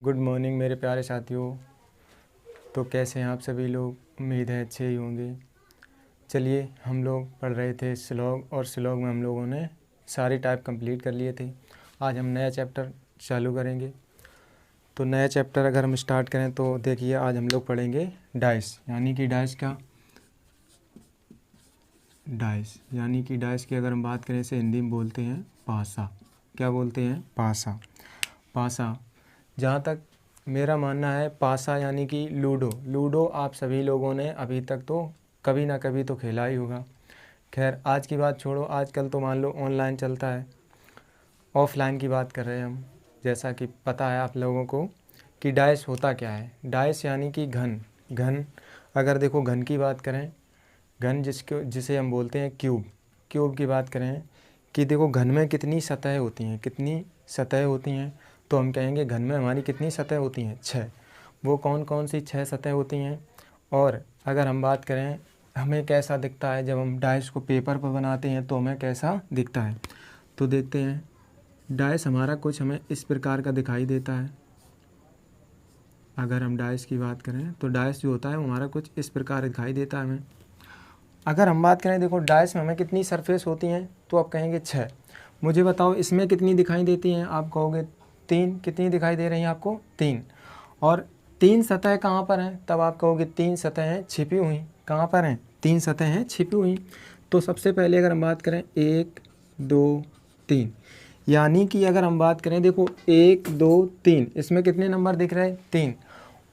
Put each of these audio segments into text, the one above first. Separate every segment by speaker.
Speaker 1: Good morning मेरे प्यारे साथियों। तो कैसे हैं आप सभी लोग? उम्मीद है अच्छे ही होंगे। चलिए, हम लोग पढ़ रहे थे श्लोक, और श्लोक में हम लोगों ने सारे टाइप कंप्लीट कर लिए थे। आज हम नया चैप्टर चालू करेंगे। तो नया चैप्टर अगर हम स्टार्ट करें तो देखिए, आज हम लोग पढ़ेंगे डाइस। यानी कि डाइस क्या? डाइस यानी कि डाइस की अगर हम बात करें, इसे हिंदी में बोलते हैं पासा। क्या बोलते हैं? पासा। पासा, जहाँ तक मेरा मानना है, पासा यानी कि लूडो। लूडो आप सभी लोगों ने अभी तक तो कभी ना कभी तो खेला ही होगा। खैर, आज की बात छोड़ो, आजकल तो मान लो ऑनलाइन चलता है। ऑफलाइन की बात कर रहे हैं हम। जैसा कि पता है आप लोगों को कि डाइस होता क्या है। डाइस यानी कि घन। घन, अगर देखो घन की बात करें, घन जिसे हम बोलते हैं क्यूब। क्यूब की बात करें कि देखो घन में कितनी सतह होती हैं, कितनी सतह होती हैं, तो हम कहेंगे घन में हमारी कितनी सतह होती हैं? 6। वो कौन कौन सी 6 सतह होती हैं? और अगर हम बात करें हमें कैसा दिखता है जब हम डाइस को पेपर पर बनाते हैं, तो हमें कैसा दिखता है? तो देखते हैं, डाइस हमारा कुछ हमें इस प्रकार का दिखाई देता है। अगर हम डाइस की बात करें तो डाइस जो होता है वो हमारा कुछ इस प्रकार दिखाई देता है हमें। अगर हम बात करें, देखो डाइस में हमें कितनी सरफेस होती हैं, तो आप कहेंगे 6। मुझे बताओ इसमें कितनी दिखाई देती हैं? आप कहोगे 3। कितनी दिखाई दे रही हैं आपको? 3। और 3 सतह कहाँ पर हैं? तब आप कहोगे 3 सतहें छिपी हुई। कहाँ पर हैं? 3 सतहें छिपी हुई। तो सबसे पहले अगर हम बात करें 1 2 3, यानी कि अगर हम बात करें, देखो 1 2 3, इसमें कितने नंबर दिख रहे हैं? 3।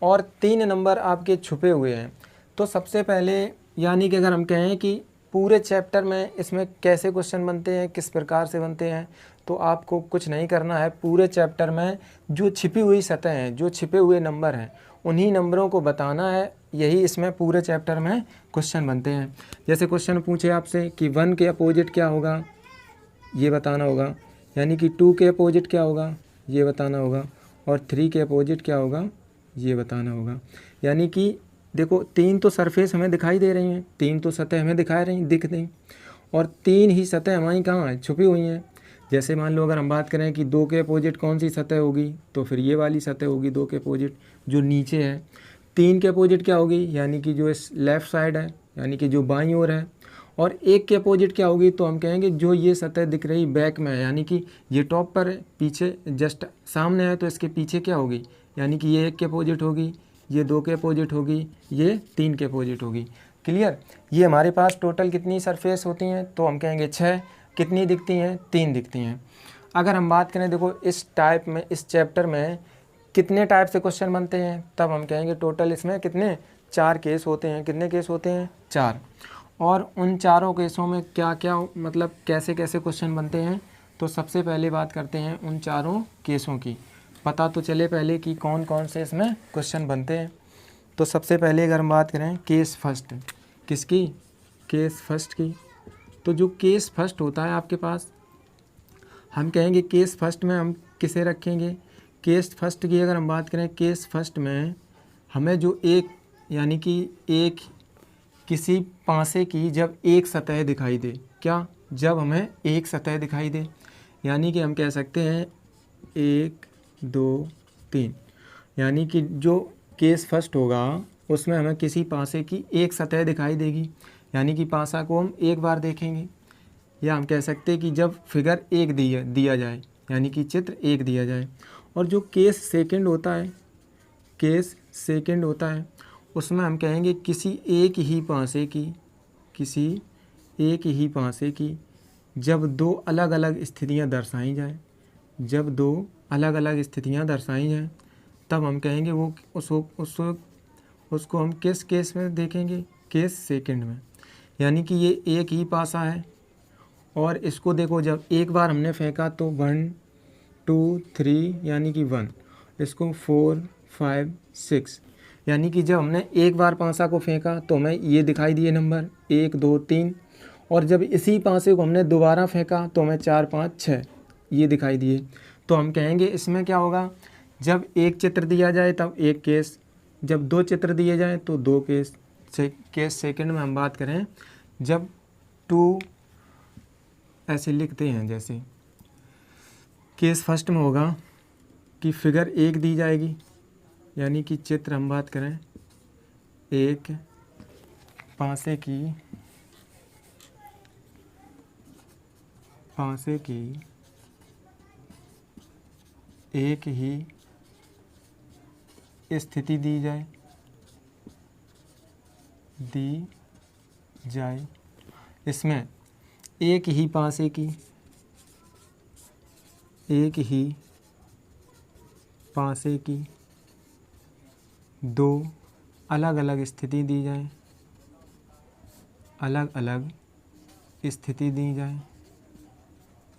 Speaker 1: और 3 नंबर आपके छुपे हुए हैं। तो सबसे पहले, यानी कि अगर हम कहें कि पूरे चैप्टर में इसमें कैसे क्वेश्चन बनते हैं, किस प्रकार से बनते हैं, तो आपको कुछ नहीं करना है। पूरे चैप्टर में जो छिपी हुई सतह हैं, जो छिपे हुए नंबर हैं, उन्हीं नंबरों को बताना है। यही इसमें पूरे चैप्टर में क्वेश्चन बनते हैं। जैसे क्वेश्चन पूछे आपसे कि 1 के अपोजिट क्या होगा, ये बताना होगा। यानी कि 2 के अपोजिट क्या होगा, ये बताना होगा। और 3 के अपोजिट क्या होगा, ये बताना होगा। यानी कि देखो 3 तो सरफेस हमें दिखाई दे रही हैं, 3 तो सतह हमें दिख रही, और 3 ही सतह हमारी कहाँ है? छुपी हुई हैं। जैसे मान लो अगर हम बात करें कि 2 के अपोजिट कौन सी सतह होगी, तो फिर ये वाली सतह होगी 2 के अपोजिट, जो नीचे है। 3 के अपोजिट क्या होगी? यानी कि जो इस लेफ़्ट साइड है, यानी कि जो बाईं ओर है। और 1 के अपोजिट क्या होगी? तो हम कहेंगे जो ये सतह दिख रही बैक में है, यानी कि ये टॉप पर है, पीछे जस्ट सामने है, तो इसके पीछे क्या होगी? यानी कि ये 1 के अपोजिट होगी, ये 2 के अपोजिट होगी, ये 3 के अपोजिट होगी। क्लियर? ये हमारे पास टोटल कितनी सरफेस होती हैं? तो हम कहेंगे 6। कितनी दिखती हैं? 3 दिखती हैं। अगर हम बात करें, देखो इस टाइप में, इस चैप्टर में कितने टाइप से क्वेश्चन बनते हैं, तब हम कहेंगे टोटल इसमें कितने? 4 केस होते हैं। कितने केस होते हैं? 4। और उन चारों केसों में क्या क्या, मतलब कैसे कैसे क्वेश्चन बनते हैं, तो सबसे पहले बात करते हैं उन चारों केसों की। पता तो चले पहले कि कौन कौन से इसमें क्वेश्चन बनते हैं। तो सबसे पहले अगर हम बात करें केस फर्स्ट, किसकी? केस फर्स्ट की। तो जो केस फर्स्ट होता है आपके पास, हम कहेंगे केस फर्स्ट में हम किसे रखेंगे? केस फर्स्ट की अगर हम बात करें, केस फर्स्ट में हमें जो एक, यानी कि एक किसी पासे की जब एक सतह दिखाई दे, क्या? जब हमें एक सतह दिखाई दे, यानी कि हम कह सकते हैं 1 2 3, यानी कि जो केस फर्स्ट होगा उसमें हमें किसी पासे की एक सतह दिखाई देगी, यानी कि पासा को हम एक बार देखेंगे। या हम कह सकते हैं कि जब फिगर 1 दिया जाए, यानी कि चित्र 1 दिया जाए। और जो केस सेकंड होता है, केस सेकंड होता है, उसमें हम कहेंगे किसी एक ही पासे की, किसी एक ही पासे की जब 2 अलग अलग स्थितियां दर्शाई जाए, जब 2 अलग अलग स्थितियां दर्शाई जाएँ, तब हम कहेंगे वो उसको हम किस केस में देखेंगे? केस सेकंड में। यानी कि ये एक ही पासा है, और इसको देखो जब एक बार हमने फेंका तो 1 2 3, यानी कि 1, इसको 4 5 6, यानी कि जब हमने एक बार पासा को फेंका तो हमें ये दिखाई दिए नंबर 1 2 3, और जब इसी पासे को हमने दोबारा फेंका तो हमें 4 5 6 ये दिखाई दिए। तो हम कहेंगे इसमें क्या होगा? जब एक चित्र दिया जाए तब एक केस, जब 2 चित्र दिए जाएँ तो 2 केस। केस सेकंड में हम बात करें, जब 2 ऐसे लिखते हैं, जैसे केस फर्स्ट में होगा कि फिगर 1 दी जाएगी, यानी कि चित्र हम बात करें एक पासे की एक ही स्थिति दी जाए इसमें एक ही पासे की दो अलग अलग स्थिति दी जाए,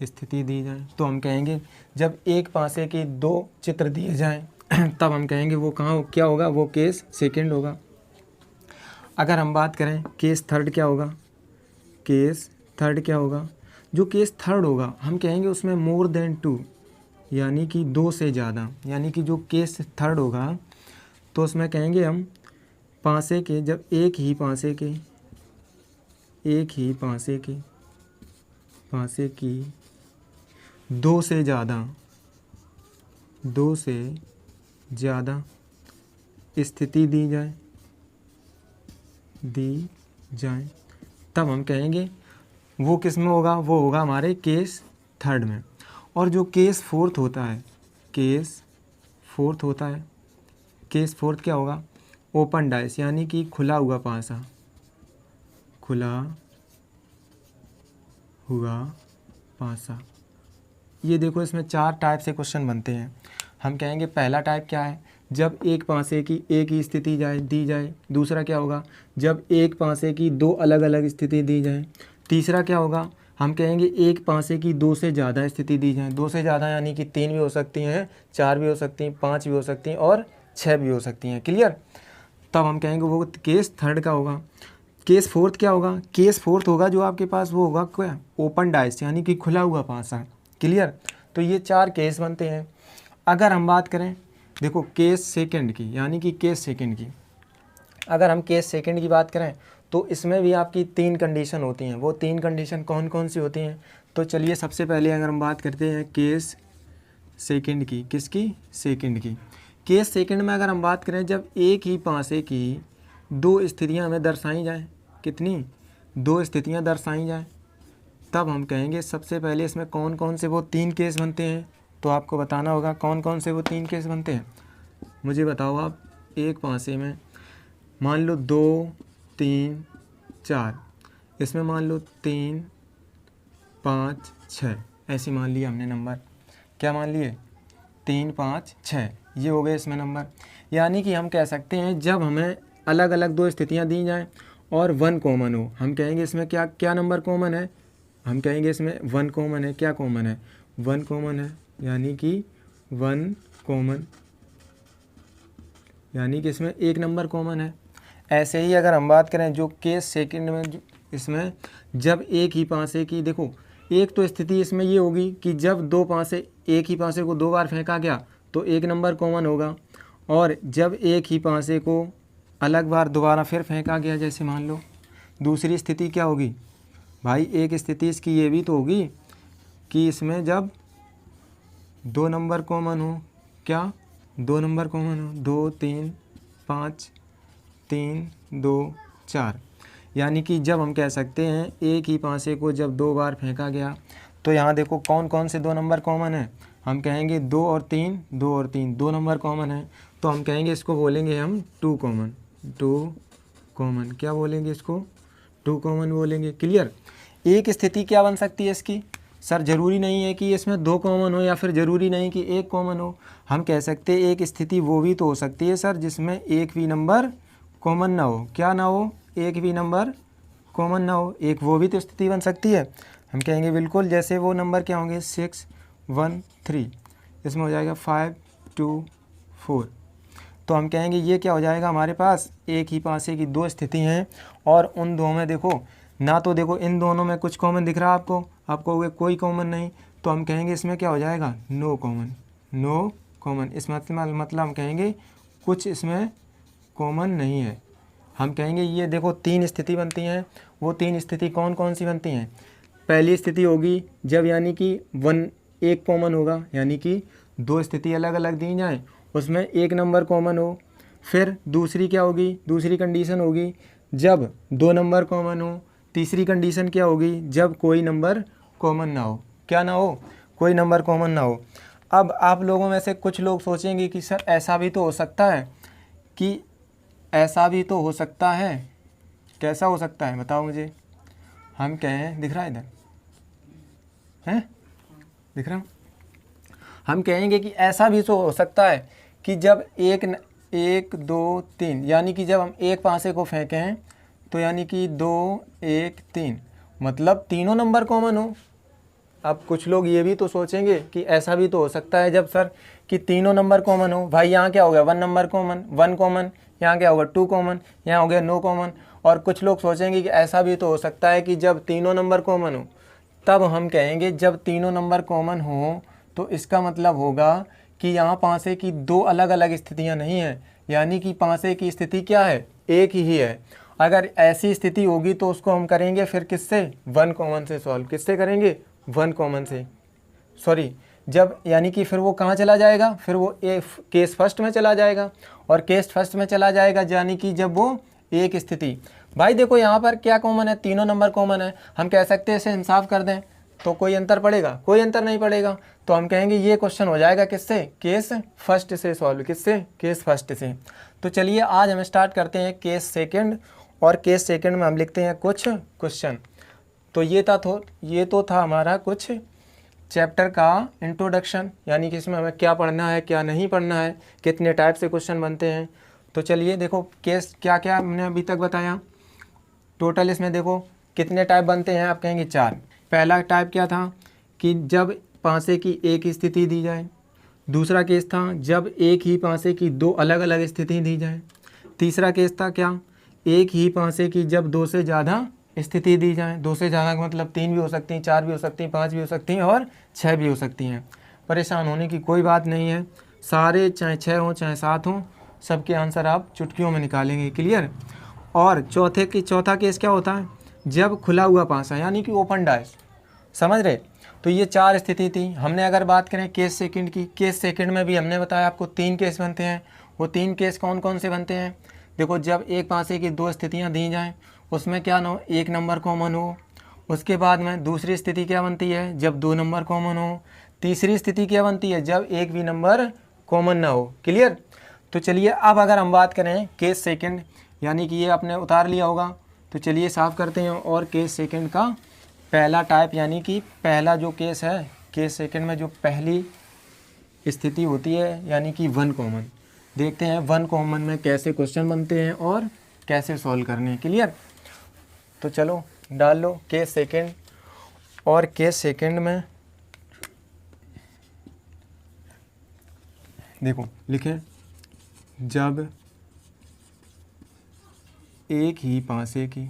Speaker 1: स्थिति दी जाए तो हम कहेंगे जब एक पासे के दो चित्र दिए जाएं तब हम कहेंगे वो क्या होगा, वो केस सेकंड होगा। अगर हम बात करें केस थर्ड क्या होगा, जो केस थर्ड होगा हम कहेंगे उसमें मोर देन 2, यानी कि 2 से ज़्यादा, यानी कि जो केस थर्ड होगा तो उसमें कहेंगे हम पासे के, जब एक ही पासे की 2 से ज़्यादा स्थिति दी जाए तब हम कहेंगे वो किस में होगा, वो होगा हमारे केस थर्ड में। और जो केस फोर्थ होता है, केस फोर्थ क्या होगा, ओपन डाइस, यानी कि खुला हुआ पासा। ये देखो इसमें 4 टाइप से क्वेश्चन बनते हैं। हम कहेंगे पहला टाइप क्या है, जब एक पासे की एक ही स्थिति दी जाए। दूसरा क्या होगा, जब एक पासे की 2 अलग अलग स्थिति दी जाए। तीसरा क्या होगा, हम कहेंगे एक पासे की 2 से ज़्यादा स्थिति दी जाए। 2 से ज़्यादा यानी कि 3 भी हो सकती हैं, 4 भी हो सकती हैं, 5 भी हो सकती हैं और 6 भी हो सकती हैं। क्लियर। तब हम कहेंगे वो केस थर्ड का होगा। केस फोर्थ क्या होगा, केस फोर्थ होगा जो आपके पास वो होगा क्या, ओपन डाइस, यानी कि खुला हुआ पासा। क्लियर। तो ये 4 केस बनते हैं। अगर हम बात करें देखो केस सेकंड की, यानी कि केस सेकंड की, अगर हम केस सेकंड की बात करें तो इसमें भी आपकी 3 कंडीशन होती हैं। वो 3 कंडीशन कौन कौन सी होती हैं, तो चलिए सबसे पहले अगर हम बात करते हैं केस सेकंड की, किसकी, सेकंड की। केस सेकंड में अगर हम बात करें जब एक ही पासे की 2 स्थितियां हमें दर्शाई जाएं, कितनी, 2 स्थितियां दर्शाई जाएं, तब हम कहेंगे सबसे पहले इसमें कौन कौन से वो 3 केस बनते हैं। तो आपको बताना होगा कौन कौन से वो 3 केस बनते हैं। मुझे बताओ आप, एक पासे में मान लो 2 3 4, इसमें मान लो 3 5 6, ऐसे मान लिया हमने नंबर, क्या मान लिए, 3 5 6, ये हो गए इसमें नंबर। यानी कि हम कह सकते हैं जब हमें अलग अलग 2 स्थितियां दी जाएं और 1 कॉमन हो, हम कहेंगे इसमें क्या क्या नंबर कॉमन है, हम कहेंगे इसमें 1 कॉमन है। क्या कॉमन है, 1 कॉमन है, यानी कि 1 कॉमन, यानी कि इसमें 1 नंबर कॉमन है। ऐसे ही अगर हम बात करें जो केस सेकंड में, इसमें जब एक ही पासे की, देखो एक तो स्थिति इसमें ये होगी कि जब 2 पासे, एक ही पासे को 2 बार फेंका गया तो 1 नंबर कॉमन होगा, और जब एक ही पासे को अलग बार दोबारा फिर फेंका गया, जैसे मान लो दूसरी स्थिति क्या होगी भाई, एक स्थिति इसकी ये भी तो होगी कि इसमें जब 2 नंबर कॉमन हो, क्या 2 नंबर कॉमन हो, 2 3 5 3 2 4, यानी कि जब हम कह सकते हैं एक ही पासे को जब 2 बार फेंका गया तो यहाँ देखो कौन कौन से 2 नंबर कॉमन है, हम कहेंगे 2 और 3, 2 और 3, 2 नंबर कॉमन है। तो हम कहेंगे इसको बोलेंगे हम 2 कॉमन, 2 कॉमन, क्या बोलेंगे इसको, 2 कॉमन बोलेंगे। क्लियर। एक स्थिति क्या बन सकती है इसकी, सर ज़रूरी नहीं है कि इसमें 2 कॉमन हो या फिर ज़रूरी नहीं कि 1 कॉमन हो। हम कह सकते हैं एक स्थिति वो भी तो हो सकती है सर जिसमें एक भी नंबर कॉमन ना हो, क्या ना हो, एक भी नंबर कॉमन ना हो, एक वो भी तो स्थिति बन सकती है। हम कहेंगे बिल्कुल, जैसे वो नंबर क्या होंगे 6 1 3, इसमें हो जाएगा 5 2 4। तो हम कहेंगे ये क्या हो जाएगा, हमारे पास एक ही पासे की 2 स्थिति हैं और उन दो में देखो ना, तो देखो इन दोनों में कुछ कॉमन दिख रहा है आपको कोई कॉमन नहीं, तो हम कहेंगे इसमें क्या हो जाएगा, नो कॉमन, नो कॉमन। इस मतलब हम कहेंगे कुछ इसमें कॉमन नहीं है। हम कहेंगे ये देखो 3 स्थिति बनती हैं, वो 3 स्थिति कौन कौन सी बनती हैं। पहली स्थिति होगी जब यानी कि 1 कॉमन होगा, यानी कि दो स्थिति अलग अलग दी जाए, उसमें एक नंबर कॉमन हो। फिर दूसरी क्या होगी, दूसरी कंडीशन होगी जब दो नंबर कॉमन हो। तीसरी कंडीशन क्या होगी, जब कोई नंबर कॉमन ना हो। क्या ना हो, कोई नंबर कॉमन ना हो। अब आप लोगों में से कुछ लोग सोचेंगे कि सर ऐसा भी तो हो सकता है, कि ऐसा भी तो हो सकता है। कैसा हो सकता है बताओ मुझे। हम कहें, दिख रहा है इधर हैं, दिख रहा हूँ। हम कहेंगे कि ऐसा भी तो हो सकता है कि जब एक दो तीन, यानी कि जब हम एक पासे को फेंकें तो यानी कि 2 1 3, मतलब तीनों नंबर कॉमन हो। अब कुछ लोग ये भी तो सोचेंगे कि ऐसा भी तो हो सकता है जब सर कि तीनों नंबर कॉमन हो। भाई यहाँ क्या हो गया, 1 नंबर कॉमन, 1 कॉमन, यहाँ क्या होगा 2 कॉमन, यहाँ हो गया नो कॉमन। और कुछ लोग सोचेंगे कि ऐसा भी तो हो सकता है कि जब तीनों नंबर कॉमन हो। तब हम कहेंगे जब तीनों नंबर कॉमन हो तो इसका मतलब होगा कि यहाँ पासे की दो अलग अलग स्थितियाँ नहीं हैं, यानी कि पासे की स्थिति क्या है, एक ही है। अगर ऐसी स्थिति होगी तो उसको हम करेंगे फिर किससे, 1 कॉमन से सॉल्व। किससे करेंगे, 1 कॉमन से, सॉरी। जब यानी कि फिर वो कहाँ चला जाएगा, फिर वो केस फर्स्ट में चला जाएगा। और केस फर्स्ट में चला जाएगा यानी कि जब वो एक स्थिति। भाई देखो यहाँ पर क्या कॉमन है, तीनों नंबर कॉमन है। हम कह सकते हैं इसे हम साफ कर दें तो कोई अंतर पड़ेगा, कोई अंतर नहीं पड़ेगा। तो हम कहेंगे ये क्वेश्चन हो जाएगा किससे, केस फर्स्ट से सॉल्व। किससे, केस फर्स्ट से। तो चलिए आज हम स्टार्ट करते हैं केस सेकंड, और केस सेकंड में हम लिखते हैं कुछ क्वेश्चन। तो ये तो था हमारा कुछ चैप्टर का इंट्रोडक्शन, यानी कि इसमें हमें क्या पढ़ना है क्या नहीं पढ़ना है, कितने टाइप से क्वेश्चन बनते हैं। तो चलिए देखो केस क्या क्या हमने अभी तक बताया। टोटल इसमें देखो कितने टाइप बनते हैं, आप कहेंगे 4। पहला टाइप क्या था कि जब पासे की एक स्थिति दी जाए। दूसरा केस था जब एक ही पासे की दो अलग अलग स्थिति दी जाए। तीसरा केस था क्या, एक ही पासे की जब 2 से ज़्यादा स्थिति दी जाए। 2 से ज़्यादा का मतलब 3 भी हो सकती हैं, 4 भी हो सकती हैं, 5 भी हो सकती हैं और 6 भी हो सकती हैं। परेशान होने की कोई बात नहीं है, सारे चाहे 6 हों चाहे 7 हों, सबके आंसर आप चुटकियों में निकालेंगे। क्लियर। और चौथा केस क्या होता है, जब खुला हुआ पासा यानी कि ओपन डाइस। समझ रहे। तो ये 4 स्थिति थी। हमने अगर बात करें केस सेकंड की, केस सेकंड में भी हमने बताया आपको 3 केस बनते हैं। वो 3 केस कौन कौन से बनते हैं, देखो जब एक पासे की 2 स्थितियां दी जाएं, उसमें क्या ना हो, एक नंबर कॉमन हो। उसके बाद में दूसरी स्थिति क्या बनती है, जब 2 नंबर कॉमन हो। तीसरी स्थिति क्या बनती है, जब एक भी नंबर कॉमन ना हो। क्लियर। तो चलिए अब अगर हम बात करें केस सेकंड, यानी कि ये आपने उतार लिया होगा, तो चलिए साफ करते हैं। और केस सेकंड का पहला टाइप, यानी कि पहला जो केस है केस सेकंड में, जो पहली स्थिति होती है यानी कि 1 कॉमन। देखते हैं 1 कॉमन में कैसे क्वेश्चन बनते हैं और कैसे सॉल्व करने हैं। क्लियर। तो चलो डाल लो केस सेकंड। और केस सेकंड में देखो लिखें, जब एक ही पासे की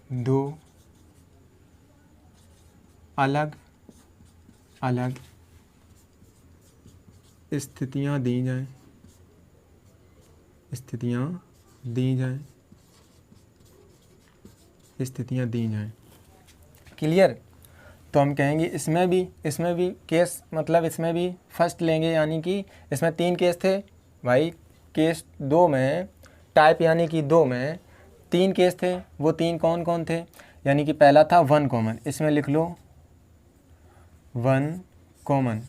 Speaker 1: 2 अलग अलग स्थितियां दी जाएं, क्लियर। तो हम कहेंगे इसमें भी केस, मतलब इसमें भी फर्स्ट लेंगे, यानी कि इसमें 3 केस थे भाई। केस 2 में टाइप यानी कि 2 में 3 केस थे। वो 3 कौन कौन थे, यानी कि पहला था 1 कॉमन। इसमें लिख लो 1 कॉमन।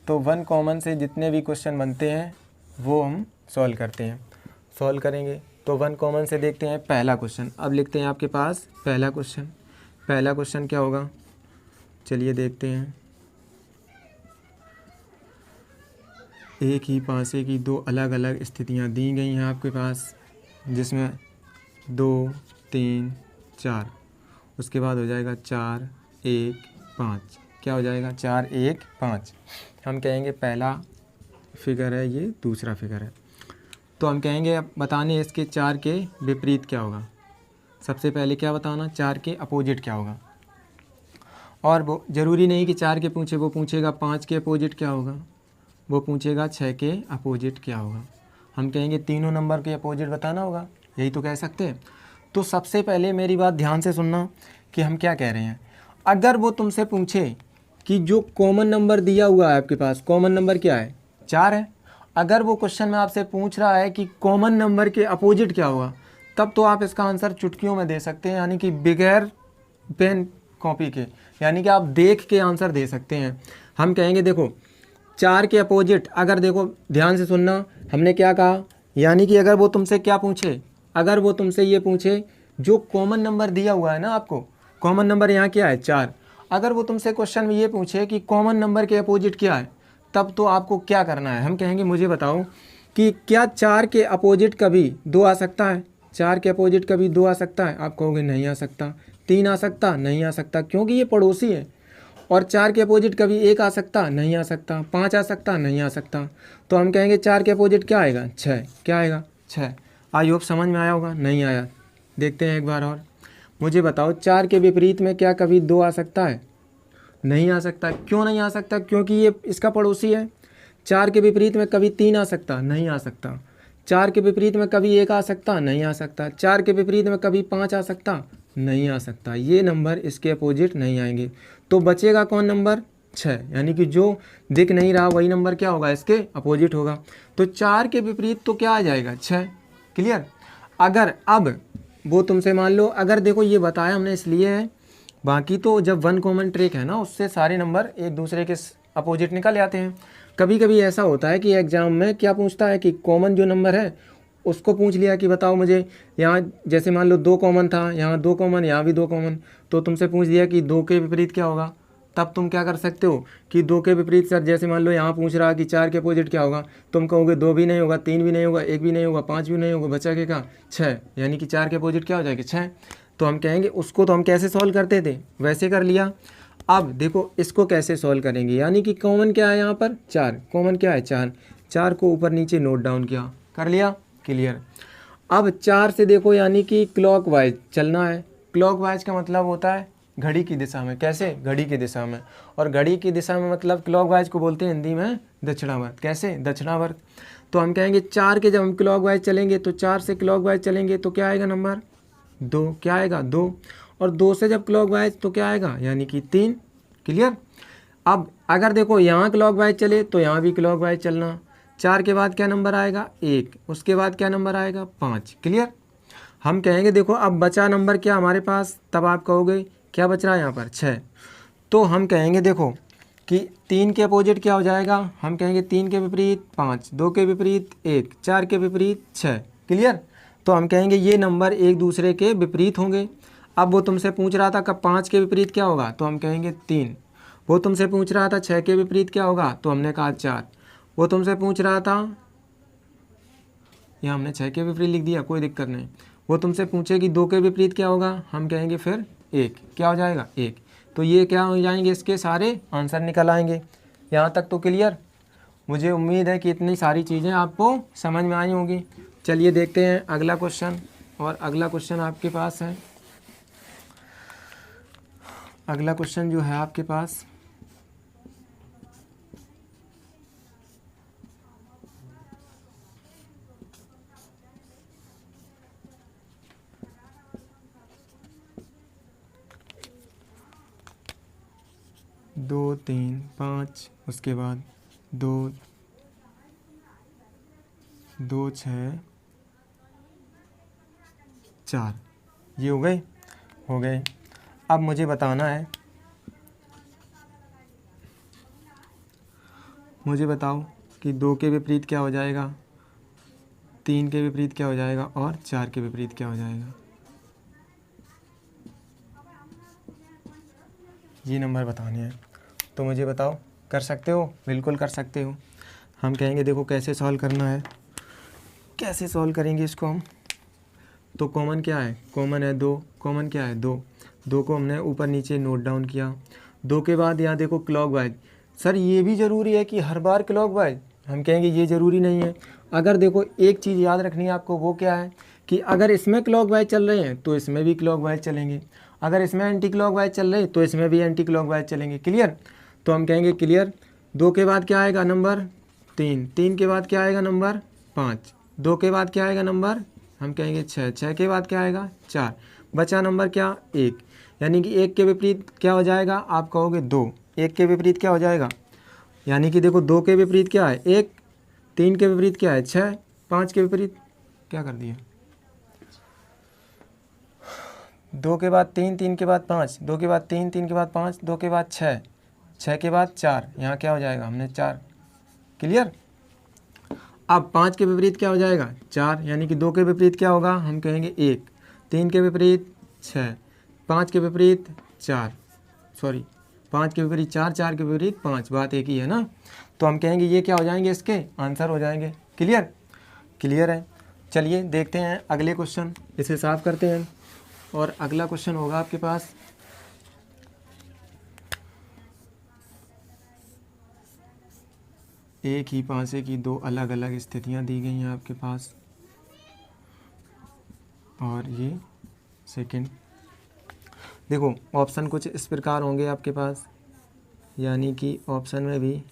Speaker 1: तो 1 कॉमन से जितने भी क्वेश्चन बनते हैं वो हम सॉल्व करते हैं, सॉल्व करेंगे। तो 1 कॉमन से देखते हैं पहला क्वेश्चन। अब लिखते हैं आपके पास पहला क्वेश्चन क्या होगा, चलिए देखते हैं। एक ही पासे की 2 अलग अलग स्थितियां दी गई हैं आपके पास, जिसमें 2 3 4, उसके बाद हो जाएगा 4 1 5। क्या हो जाएगा, 4 1 5। हम कहेंगे पहला फिगर है ये, दूसरा फिगर है। तो हम कहेंगे अब बताने इसके 4 के विपरीत क्या होगा। सबसे पहले क्या बताना, 4 के अपोजिट क्या होगा। और वो ज़रूरी नहीं कि 4 के पूछे, वो पूछेगा 5 के अपोजिट क्या होगा, वो पूछेगा 6 के अपोजिट क्या होगा। हम कहेंगे तीनों नंबर के अपोजिट बताना होगा, यही तो कह सकते हैं। तो सबसे पहले मेरी बात ध्यान से सुनना कि हम क्या कह रहे हैं। अगर वो तुमसे पूछे कि जो कॉमन नंबर दिया हुआ है आपके पास, कॉमन नंबर क्या है, 4 है। अगर वो क्वेश्चन में आपसे पूछ रहा है कि कॉमन नंबर के अपोजिट क्या होगा, तब तो आप इसका आंसर चुटकियों में दे सकते हैं, यानी कि बगैर पेन कॉपी के, यानी कि आप देख के आंसर दे सकते हैं। हम कहेंगे देखो 4 के अपोजिट, अगर देखो ध्यान से सुनना, हमने क्या कहा, यानी कि अगर वो तुमसे क्या पूछे, अगर वो तुमसे ये पूछे जो कॉमन नंबर दिया हुआ है ना आपको, कॉमन नंबर यहाँ क्या है 4, अगर वो तुमसे क्वेश्चन में ये पूछे कि कॉमन नंबर के अपोजिट क्या है, तब तो आपको क्या करना है, हम कहेंगे मुझे बताओ कि क्या 4 के अपोजिट कभी 2 आ सकता है, 4 के अपोजिट कभी 2 आ सकता है, आप कहोगे नहीं आ सकता। 3 आ सकता, नहीं आ सकता, क्योंकि ये पड़ोसी है। और 4 के अपोजिट कभी 1 आ सकता, नहीं आ सकता। 5 आ सकता, नहीं आ सकता। तो हम कहेंगे 4 के अपोजिट क्या आएगा, 6। क्या आएगा, 6। आई होप समझ में आया होगा, नहीं आया, देखते हैं एक बार और। मुझे बताओ 4 के विपरीत में क्या कभी 2 आ सकता है, नहीं आ सकता। क्यों नहीं आ सकता, क्योंकि ये इसका पड़ोसी है। 4 के विपरीत में कभी 3 आ सकता, नहीं आ सकता। 4 के विपरीत में कभी 1 आ सकता, नहीं आ सकता। 4 के विपरीत में कभी 5 आ सकता, नहीं आ सकता। ये नंबर इसके अपोजिट नहीं आएंगे। तो बचेगा कौन नंबर, 6, यानी कि जो दिख नहीं रहा वही नंबर क्या होगा, इसके अपोजिट होगा। तो 4 के विपरीत तो क्या आ जाएगा, 6। क्लियर। अगर अब वो तुमसे मान लो, अगर देखो ये बताया हमने इसलिए है, बाकी तो जब वन कॉमन ट्रिक है ना, उससे सारे नंबर एक दूसरे के अपोजिट निकल आते हैं। कभी कभी ऐसा होता है कि एग्ज़ाम में क्या पूछता है कि कॉमन जो नंबर है उसको पूछ लिया कि बताओ मुझे, यहाँ जैसे मान लो 2 कॉमन था, यहाँ 2 कॉमन, यहाँ भी 2 कॉमन, तो तुमसे पूछ दिया कि 2 के विपरीत क्या होगा। तब तुम क्या कर सकते हो कि 2 के विपरीत, सर जैसे मान लो यहाँ पूछ रहा कि 4 के अपोजिट क्या होगा, तुम कहोगे 2 भी नहीं होगा, 3 भी नहीं होगा, 1 भी नहीं होगा, 5 भी नहीं होगा, बचा के का 6, यानी कि 4 के अपोजिट क्या हो जाएगी, 6। तो हम कहेंगे उसको तो हम कैसे सॉल्व करते थे, वैसे कर लिया। अब देखो इसको कैसे सॉल्व करेंगे, यानी कि कॉमन क्या है यहाँ पर, 4, कॉमन क्या है 4, 4 को ऊपर नीचे नोट डाउन किया, कर लिया, क्लियर। अब 4 से देखो, यानी कि क्लॉकवाइज चलना है। क्लॉकवाइज का मतलब होता है घड़ी की दिशा में। कैसे, घड़ी की दिशा में। और घड़ी की दिशा में मतलब क्लॉकवाइज को बोलते हैं हिंदी में दक्षिणावर्त। कैसे, दक्षिणावर्त। तो हम कहेंगे 4 के जब हम क्लॉकवाइज चलेंगे तो 4 से क्लॉकवाइज चलेंगे तो क्या आएगा नंबर, 2। क्या आएगा, 2। और 2 से जब क्लॉकवाइज तो क्या आएगा, यानी कि 3। क्लियर। अब अगर देखो यहाँ क्लॉकवाइज चले तो यहाँ भी क्लॉकवाइज चलना। 4 के बाद क्या नंबर आएगा, 1। उसके बाद क्या नंबर आएगा, 5। क्लियर। हम कहेंगे देखो अब बचा नंबर क्या हमारे पास, तब आप कहोगे क्या बच रहा है यहाँ पर, 6। तो हम कहेंगे देखो कि 3 के अपोजिट क्या हो जाएगा, हम कहेंगे 3 के विपरीत 5, 2 के विपरीत 1, 4 के विपरीत 6। क्लियर। तो हम कहेंगे ये नंबर एक दूसरे के विपरीत होंगे। अब वो तुमसे पूछ रहा था कब 5 के विपरीत क्या होगा, तो हम कहेंगे 3। वो तुमसे पूछ रहा था 6 के विपरीत क्या होगा, तो हमने कहा 4। वो तुमसे पूछ रहा था, यहाँ हमने 6 के विपरीत लिख दिया, कोई दिक्कत नहीं। वो तुमसे पूछे कि 2 के विपरीत क्या होगा, हम कहेंगे फिर 1। क्या हो जाएगा, 1। तो ये क्या हो जाएंगे, इसके सारे आंसर निकल आएंगे। यहाँ तक तो क्लियर। मुझे उम्मीद है कि इतनी सारी चीज़ें आपको समझ में आई होंगी। चलिए देखते हैं अगला क्वेश्चन। और अगला क्वेश्चन आपके पास है, अगला क्वेश्चन जो है आपके पास, दो 3 5, उसके बाद 2 2 6 4, ये हो गए, हो गए। अब मुझे बताना है, मुझे बताओ कि 2 के विपरीत क्या हो जाएगा, 3 के विपरीत क्या हो जाएगा और 4 के विपरीत क्या हो जाएगा। ये नंबर बताने हैं। तो मुझे बताओ, कर सकते हो, बिल्कुल कर सकते हो। हम कहेंगे देखो कैसे सॉल्व करना है, कैसे सॉल्व करेंगे इसको हम। तो कॉमन क्या है, कॉमन है 2। कॉमन क्या है, 2। 2 को हमने ऊपर नीचे नोट डाउन किया। 2 के बाद यहाँ देखो क्लॉकवाइज। सर ये भी ज़रूरी है कि हर बार क्लॉकवाइज, हम कहेंगे ये ज़रूरी नहीं है। अगर देखो एक चीज़ याद रखनी है आपको, वो क्या है कि अगर इसमें क्लॉकवाइज चल रहे हैं तो इसमें भी क्लॉकवाइज चलेंगे, अगर इसमें एंटी क्लॉकवाइज चल रहे हैं तो इसमें भी एंटी क्लॉकवाइज चलेंगे। क्लियर। तो हम कहेंगे क्लियर। 2 के बाद क्या आएगा नंबर, 3। 3 के बाद क्या आएगा नंबर, 5। 2 के बाद क्या आएगा नंबर, हम कहेंगे 6। 6 के बाद क्या आएगा, 4। बचा नंबर क्या, 1। यानी कि 1 के विपरीत क्या हो जाएगा, आप कहोगे 2। 1 के विपरीत क्या हो जाएगा, यानी कि देखो 2 के विपरीत क्या है 1, 3 के विपरीत क्या है 6, 5 के विपरीत क्या कर दिया 2 के बाद 3, 3 के बाद 5, 2 के बाद 3, 3 के बाद 5, 2 के बाद 6, 6 के बाद 4, यहाँ क्या हो जाएगा हमने 4। क्लियर। अब 5 के विपरीत क्या हो जाएगा 4, यानी कि 2 के विपरीत क्या होगा, हम कहेंगे 1, 3 के विपरीत 6, 5 के विपरीत 4, सॉरी 5 के विपरीत 4, 4 के विपरीत 5, बात एक ही है ना। तो हम कहेंगे ये क्या हो जाएंगे, इसके आंसर हो जाएंगे। क्लियर, क्लियर है। चलिए देखते हैं अगले क्वेश्चन, इसे साफ करते हैं। और अगला क्वेश्चन होगा आपके पास एक ही पासे की दो अलग अलग स्थितियां दी गई हैं आपके पास, और ये सेकंड। देखो ऑप्शन कुछ इस प्रकार होंगे आपके पास, यानी कि ऑप्शन में भी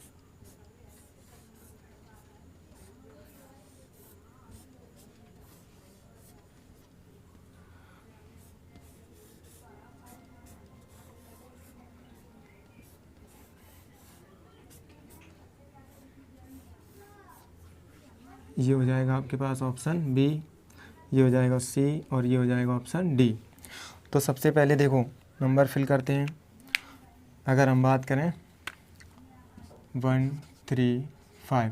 Speaker 1: ये हो जाएगा आपके पास ऑप्शन बी, ये हो जाएगा सी, और ये हो जाएगा ऑप्शन डी। तो सबसे पहले देखो नंबर फिल करते हैं। अगर हम बात करें 1 3 5,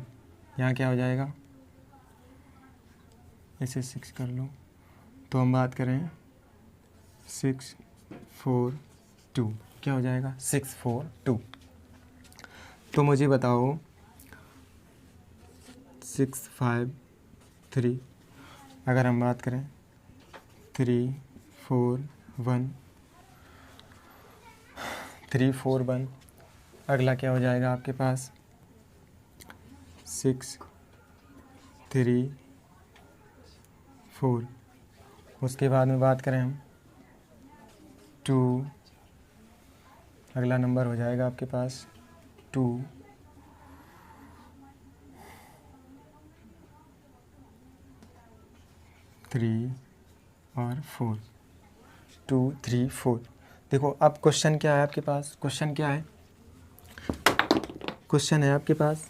Speaker 1: यहाँ क्या हो जाएगा, इसे 6 कर लो। तो हम बात करें 6 4 2, क्या हो जाएगा 6 4 2। तो मुझे बताओ 6 5 3, अगर हम बात करें 3 4 1, 3 4 1, अगला क्या हो जाएगा आपके पास 6 3 4, उसके बाद में बात करें हम 2, अगला नंबर हो जाएगा आपके पास 2 3 और 4, 2 3 4। देखो अब क्वेश्चन क्या है आपके पास, क्वेश्चन क्या है, क्वेश्चन है आपके पास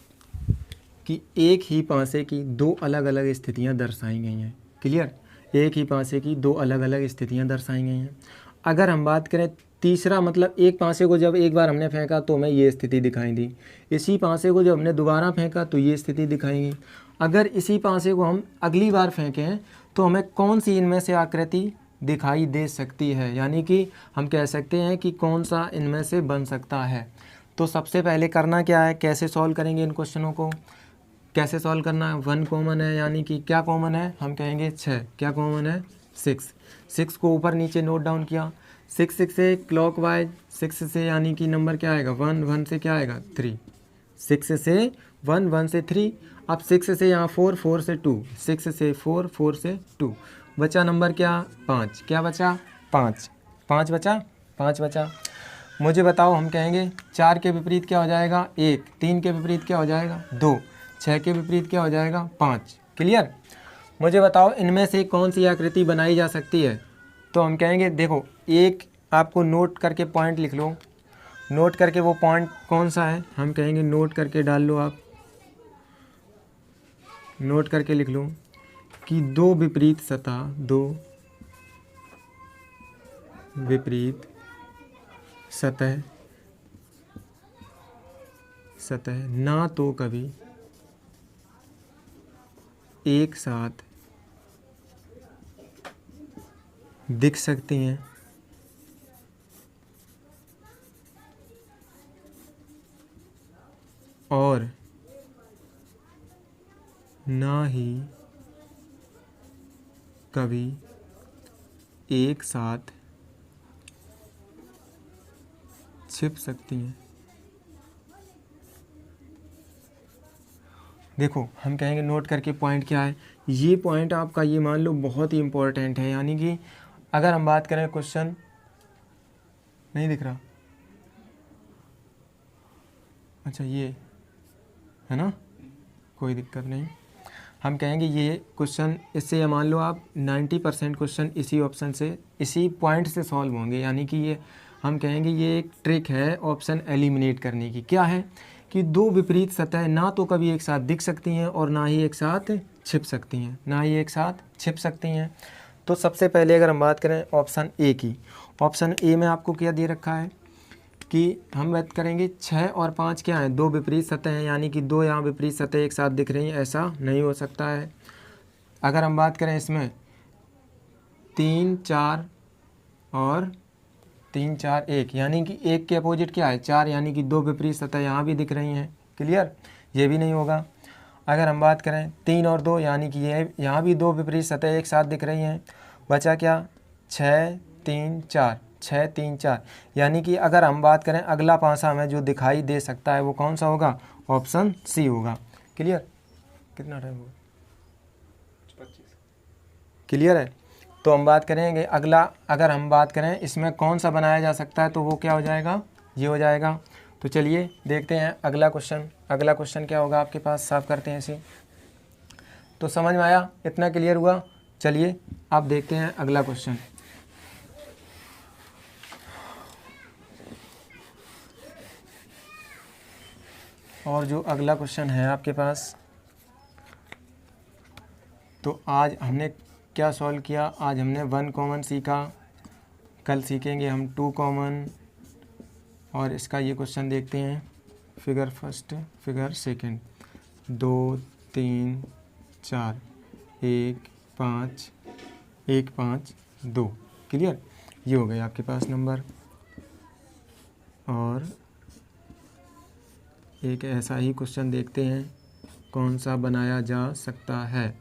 Speaker 1: कि एक ही पासे की दो अलग अलग स्थितियां दर्शाई गई हैं। क्लियर, एक ही पासे की दो अलग अलग स्थितियां दर्शाई गई हैं। अगर हम बात करें तीसरा, मतलब एक पासे को जब एक बार हमने फेंका तो हमें ये स्थिति दिखाई दी, इसी पासे को जब हमने दोबारा फेंका तो ये स्थिति दिखाई गई। अगर इसी पासे को हम अगली बार फेंकें तो हमें कौन सी इनमें से आकृति दिखाई दे सकती है, यानी कि हम कह सकते हैं कि कौन सा इनमें से बन सकता है। तो सबसे पहले करना क्या है, कैसे सॉल्व करेंगे इन क्वेश्चनों को, कैसे सॉल्व करना है। 1 कॉमन है, यानी कि क्या कॉमन है, हम कहेंगे 6, क्या कॉमन है 6, 6 को ऊपर नीचे नोट डाउन किया, 6 से क्लॉकवाइज, 6 से यानी कि नंबर क्या आएगा 1, 1 से क्या आएगा 3, 6 से 1, 1 से 3, अब 6 से यहाँ 4, 4 से 2, 6 से 4, 4 से 2, बचा नंबर क्या 5, क्या बचा 5, 5 बचा, 5 बचा। मुझे बताओ, हम कहेंगे 4 के विपरीत क्या हो जाएगा 1, 3 के विपरीत क्या हो जाएगा 2, 6 के विपरीत क्या हो जाएगा 5। क्लियर। मुझे बताओ इनमें से कौन सी आकृति बनाई जा सकती है। तो हम कहेंगे देखो, एक आपको नोट करके पॉइंट लिख लो, नोट करके वो पॉइंट कौन सा है, हम कहेंगे नोट करके डाल लो, आप नोट करके लिख लो कि दो विपरीत सतह, दो विपरीत सतह ना तो कभी एक साथ दिख सकती हैं और ना ही कभी एक साथ छिप सकती हैं। देखो हम कहेंगे नोट करके पॉइंट क्या है, ये पॉइंट आपका ये मान लो बहुत ही इम्पोर्टेंट है, यानी कि अगर हम बात करें क्वेश्चन नहीं दिख रहा, अच्छा ये है ना, कोई दिक्कत नहीं। हम कहेंगे ये क्वेश्चन, इससे ये मान लो आप 90% क्वेश्चन इसी ऑप्शन से, इसी पॉइंट से सॉल्व होंगे। यानी कि ये हम कहेंगे ये एक ट्रिक है ऑप्शन एलिमिनेट करने की। क्या है कि दो विपरीत सतह ना तो कभी एक साथ दिख सकती हैं और ना ही एक साथ छिप सकती हैं, ना ही एक साथ छिप सकती हैं। तो सबसे पहले अगर हम बात करें ऑप्शन ए की, ऑप्शन ए में आपको क्या दे रखा है कि हम बात करेंगे 6 और 5 क्या हैं, दो विपरीत सतह हैं, यानी कि दो यहाँ विपरीत सतह एक साथ दिख रही हैं, ऐसा नहीं हो सकता है। अगर हम बात करें इसमें 3 4 और 3 4 1, यानी कि 1 के अपोजिट क्या है 4, यानी कि दो विपरीत सतह यहाँ भी दिख रही हैं। क्लियर, ये भी नहीं होगा। अगर हम बात करें 3 और 2, यानी कि ये यहाँ भी दो विपरीत सतह एक साथ दिख रही हैं। बचा क्या 6 3 4, 6 3 4, यानी कि अगर हम बात करें अगला पासा हमें जो दिखाई दे सकता है वो कौन सा होगा, ऑप्शन सी होगा। क्लियर, कितना टाइम होगा, 25। क्लियर है। तो हम बात करेंगे अगला, अगर हम बात करें इसमें कौन सा बनाया जा सकता है तो वो क्या हो जाएगा, ये हो जाएगा। तो चलिए देखते हैं अगला क्वेश्चन। अगला क्वेश्चन क्या होगा आपके पास, साफ करते हैं इसे। तो समझ में आया, इतना क्लियर हुआ। चलिए अब देखते हैं अगला क्वेश्चन। और जो अगला क्वेश्चन है आपके पास, तो आज हमने क्या सॉल्व किया, आज हमने 1 कॉमन सीखा, कल सीखेंगे हम 2 कॉमन। और इसका ये क्वेश्चन देखते हैं, figure first figure second, 2 3 4 1 5 1 5 2। Clear, ये हो गए आपके पास नंबर। और एक ऐसा ही क्वेश्चन देखते हैं कौन सा बनाया जा सकता है।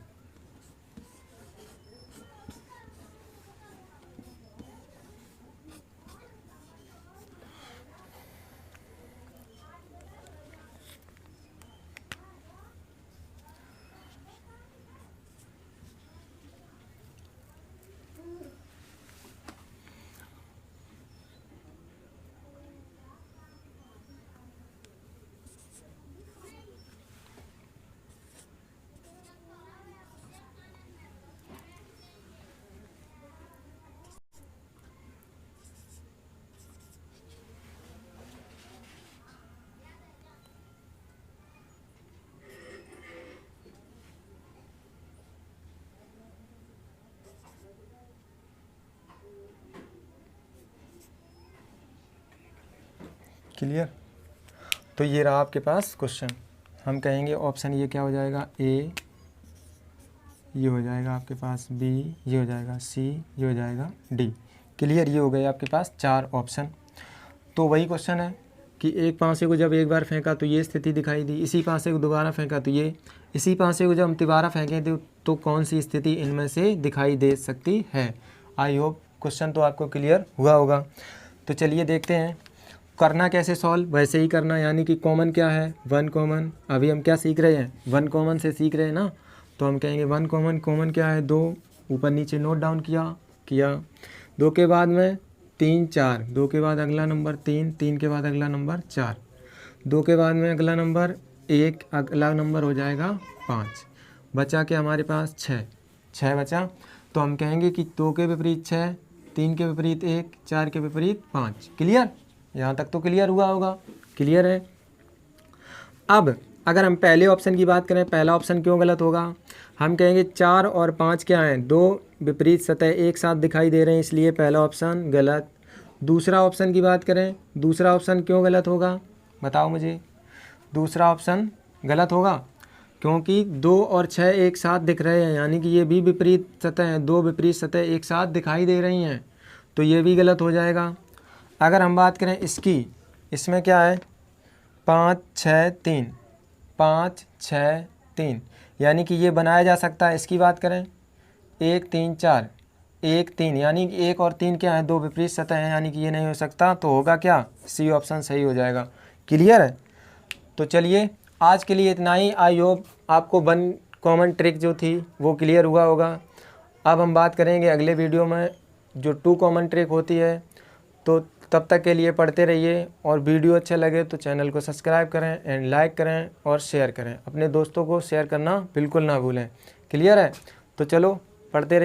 Speaker 1: क्लियर, तो ये रहा आपके पास क्वेश्चन। हम कहेंगे ऑप्शन ये क्या हो जाएगा, ए, ये हो जाएगा आपके पास बी, ये हो जाएगा सी, ये हो जाएगा डी। क्लियर, ये हो गए आपके पास 4 ऑप्शन। तो वही क्वेश्चन है कि एक पासे को जब एक बार फेंका तो ये स्थिति दिखाई दी, इसी पासे को दोबारा फेंका तो ये, इसी पासे को जब हम दोबारा फेंकें तो कौन सी स्थिति इनमें से दिखाई दे सकती है। आई होप क्वेश्चन तो आपको क्लियर हुआ होगा। तो चलिए देखते हैं करना कैसे सॉल्व, वैसे ही करना। यानी कि कॉमन क्या है, 1 कॉमन। अभी हम क्या सीख रहे हैं, 1 कॉमन से सीख रहे हैं ना। तो हम कहेंगे 1 कॉमन, कॉमन क्या है 2, ऊपर नीचे नोट डाउन किया 2 के बाद में 3 4, 2 के बाद अगला नंबर 3, 3 के बाद अगला नंबर 4, 2 के बाद में अगला नंबर 1, अगला नंबर हो जाएगा 5। बचा के हमारे पास 6 बचा। तो हम कहेंगे कि 2 के विपरीत 6, 3 के विपरीत 1, 4 के विपरीत 5। क्लियर, यहाँ तक तो क्लियर हुआ होगा। क्लियर है। अब अगर हम पहले ऑप्शन की बात करें, पहला ऑप्शन क्यों गलत होगा, हम कहेंगे 4 और 5 क्या हैं, दो विपरीत सतह एक साथ दिखाई दे रहे हैं, इसलिए पहला ऑप्शन गलत। दूसरा ऑप्शन की बात करें, दूसरा ऑप्शन क्यों गलत होगा, बताओ मुझे। दूसरा ऑप्शन गलत होगा क्योंकि 2 और 6 एक साथ दिख रहे हैं, यानी कि ये भी विपरीत सतह हैं, दो विपरीत सतह एक साथ दिखाई दे रही हैं, तो ये भी गलत हो जाएगा। अगर हम बात करें इसकी, इसमें क्या है 5 6 3, 5 6 3, यानी कि ये बनाया जा सकता है। इसकी बात करें 1 3 4, 1 3, यानी कि 1 और 3 क्या है, दो विपरीत सतह हैं, यानी कि ये नहीं हो सकता। तो होगा क्या, सी ऑप्शन सही हो जाएगा। क्लियर है। तो चलिए आज के लिए इतना ही। आई होप आपको 1 कॉमन ट्रिक जो थी वो क्लियर हुआ होगा। अब हम बात करेंगे अगले वीडियो में जो 2 कॉमन ट्रिक होती है। तो तब तक के लिए पढ़ते रहिए, और वीडियो अच्छा लगे तो चैनल को सब्सक्राइब करें एंड लाइक करें और शेयर करें। अपने दोस्तों को शेयर करना बिल्कुल ना भूलें। क्लियर है? तो चलो पढ़ते रहिए।